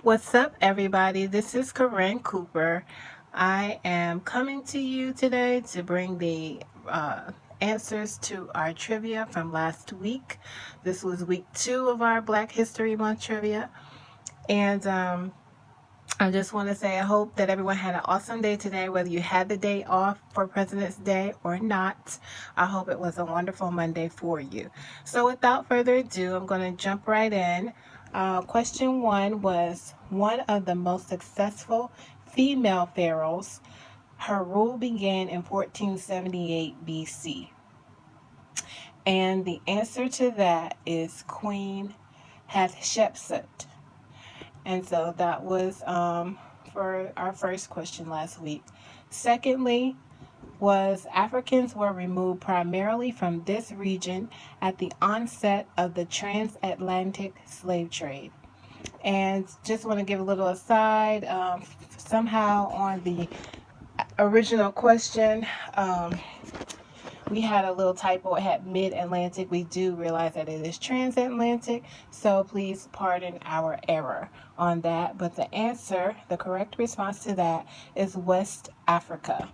What's up, everybody? This is Corinne Cooper. I am coming to you today to bring the answers to our trivia from last week. This was week 2 of our Black History Month trivia. And I just want to say I hope that everyone had an awesome day today, whether you had the day off for President's Day or not. I hope it was a wonderful Monday for you. So without further ado, I'm going to jump right in. Question 1 was one of the most successful female pharaohs. Her rule began in 1478 BC. And the answer to that is Queen Hatshepsut. And so that was for our first question last week. Secondly, was Africans were removed primarily from this region at the onset of the transatlantic slave trade. And just want to give a little aside, somehow on the original question, we had a little typo. It had mid-Atlantic. We do realize that it is transatlantic, so please pardon our error on that. But the answer, the correct response to that is West Africa.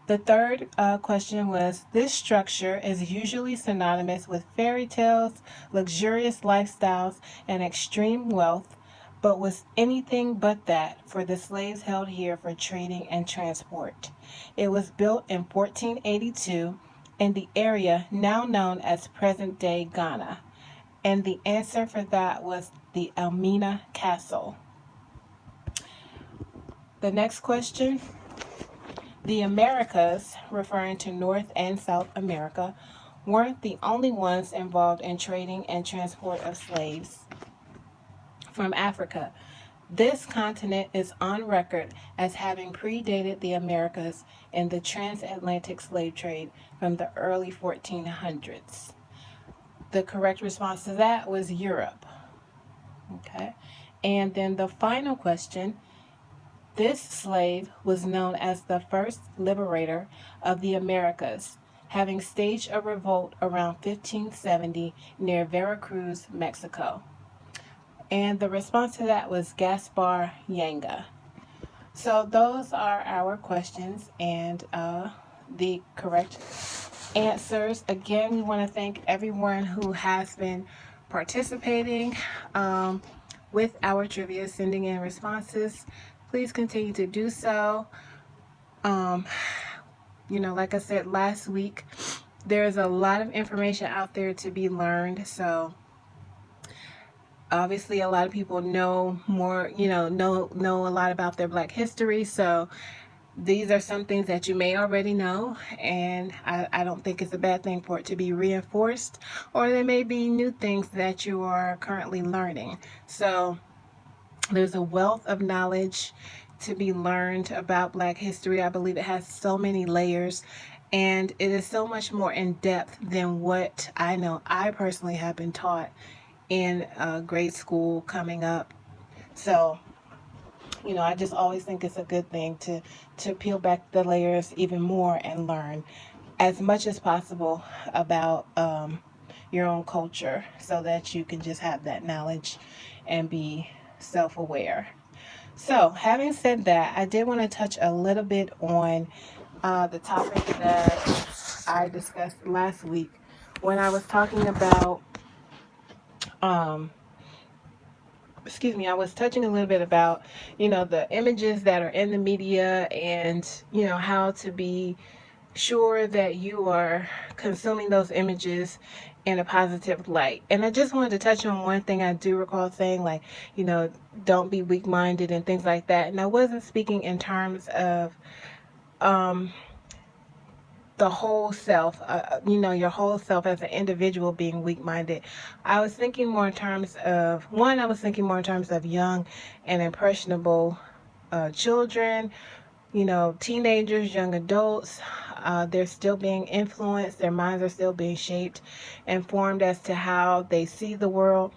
The third question was, this structure is usually synonymous with fairy tales, luxurious lifestyles, and extreme wealth, but was anything but that for the slaves held here for trading and transport. It was built in 1482 in the area now known as present-day Ghana. And the answer for that was the Elmina Castle. The next question, the Americas, referring to North and South America, weren't the only ones involved in trading and transport of slaves from Africa. This continent is on record as having predated the Americas in the transatlantic slave trade from the early 1400s. The correct response to that was Europe. Okay. And then the final question, this slave was known as the first liberator of the Americas, having staged a revolt around 1570 near Veracruz, Mexico. And the response to that was Gaspar Yanga. So those are our questions and the correct answers. Again, we want to thank everyone who has been participating with our trivia, sending in responses. Please continue to do so. Like I said last week, there's a lot of information out there to be learned. So obviously a lot of people know more, know a lot about their Black history. So these are some things that you may already know, and I don't think it's a bad thing for it to be reinforced, or there may be new things that you are currently learning. So there's a wealth of knowledge to be learned about Black history. I believe it has so many layers, and it is so much more in depth than what I know I personally have been taught in grade school coming up. So I just always think it's a good thing to peel back the layers even more and learn as much as possible about your own culture, so that you can just have that knowledge and be self-aware. So having said that, I did want to touch a little bit on the topic that I discussed last week when I was talking about I was touching a little bit about, the images that are in the media, and, how to be sure that you are consuming those images in a positive light. And I just wanted to touch on one thing I do recall saying, like, don't be weak-minded and things like that. And I wasn't speaking in terms of the whole self, your whole self as an individual being weak-minded. I was thinking more in terms of, young and impressionable children, teenagers, young adults. They're still being influenced. Their minds are still being shaped and formed as to how they see the world.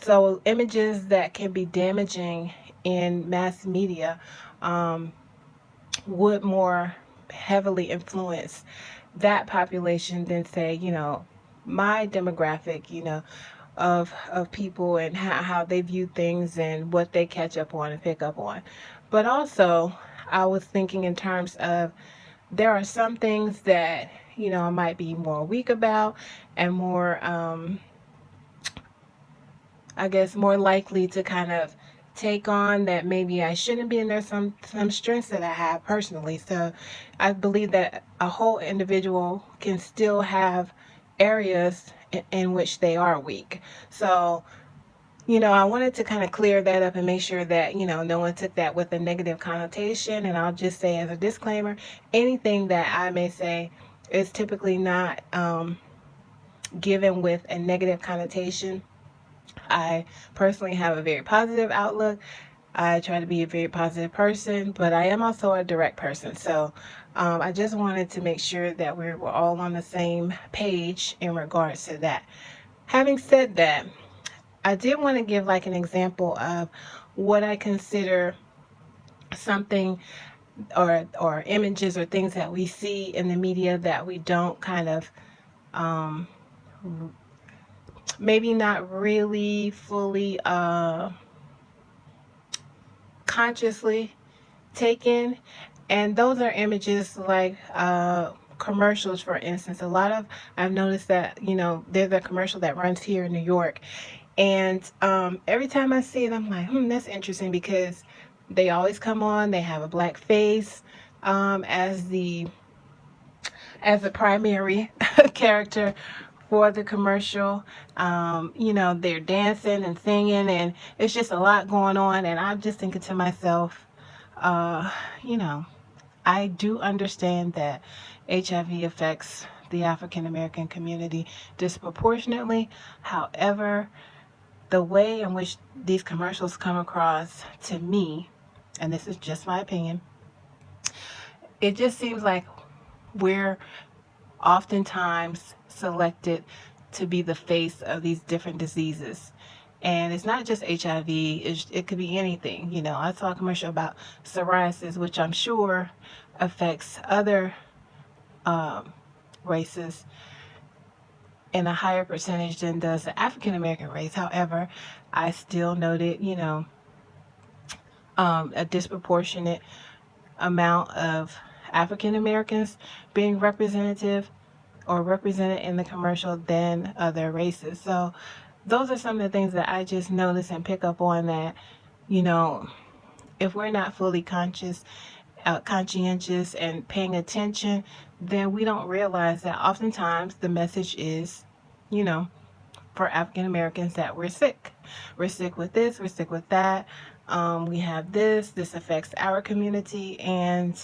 So images that can be damaging in mass media would more heavily influence that population than, say, my demographic, of people and how they view things and what they catch up on and pick up on. But also, I was thinking in terms of there are some things that, I might be more weak about and more, I guess, more likely to kind of take on that maybe I shouldn't be. And there's some strengths that I have personally. So I believe that a whole individual can still have areas in which they are weak. So, I wanted to kind of clear that up and make sure that, no one took that with a negative connotation. And I'll just say as a disclaimer, anything that I may say is typically not given with a negative connotation. I personally have a very positive outlook. I try to be a very positive person, but I am also a direct person. So I just wanted to make sure that we're all on the same page in regards to that. Having said that, I did want to give like an example of what I consider something or images or things that we see in the media that we don't kind of um, maybe not really fully consciously taken. And those are images like commercials, for instance. I've noticed that, there's a commercial that runs here in New York. And every time I see it, I'm like, that's interesting because they always come on. They have a black face as the primary character for the commercial. They're dancing and singing, and it's just a lot going on. And I'm just thinking to myself, uh, you know, I do understand that HIV affects the African American community disproportionately. However, the way in which these commercials come across to me, and this is just my opinion, it just seems like we're oftentimes selected to be the face of these different diseases. And it's not just HIV, it could be anything. I saw a commercial about psoriasis, which I'm sure affects other um, races in a higher percentage than does the African American race. However, I still noted, a disproportionate amount of African Americans being representative or represented in the commercial than other races. So those are some of the things that I just notice and pick up on that, you know, if we're not fully conscientious and paying attention, then we don't realize that oftentimes the message is, you know, for African Americans that we're sick. We're sick with this, we're sick with that. We have this affects our community. And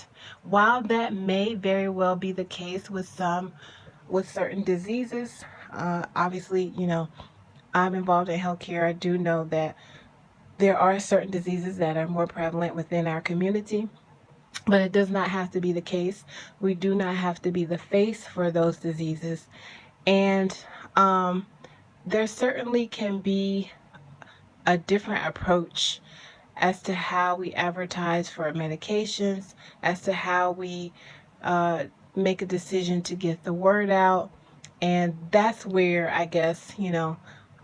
while that may very well be the case with certain diseases, obviously, I'm involved in healthcare. I do know that there are certain diseases that are more prevalent within our community, but it does not have to be the case. We do not have to be the face for those diseases. And there certainly can be a different approach as to how we advertise for medications, as to how we uh, make a decision to get the word out. And that's where I guess,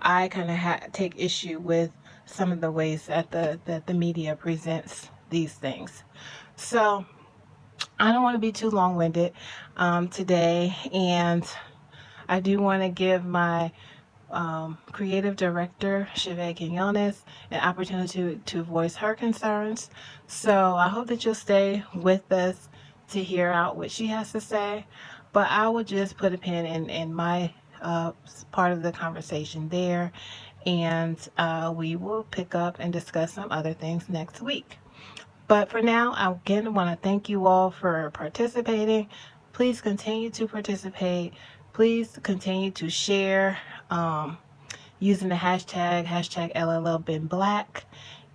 I kind of take issue with some of the ways that the media presents these things. So I don't want to be too long-winded today, and I do want to give my creative director, Cheve Quinones, an opportunity to voice her concerns. So I hope that you'll stay with us to hear out what she has to say. But I will just put a pin in my part of the conversation there, and we will pick up and discuss some other things next week. But for now, I again want to thank you all for participating. Please continue to participate. Please continue to share using the hashtag LLBeenBlack.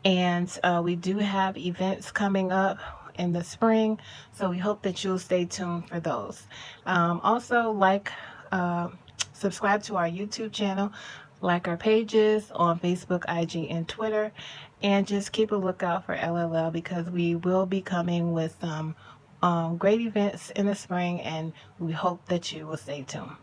And we do have events coming up in the spring, so we hope that you'll stay tuned for those. Also, uh, subscribe to our YouTube channel, like our pages on Facebook, IG, and Twitter, and just keep a lookout for LLL because we will be coming with some great events in the spring, and we hope that you will stay tuned.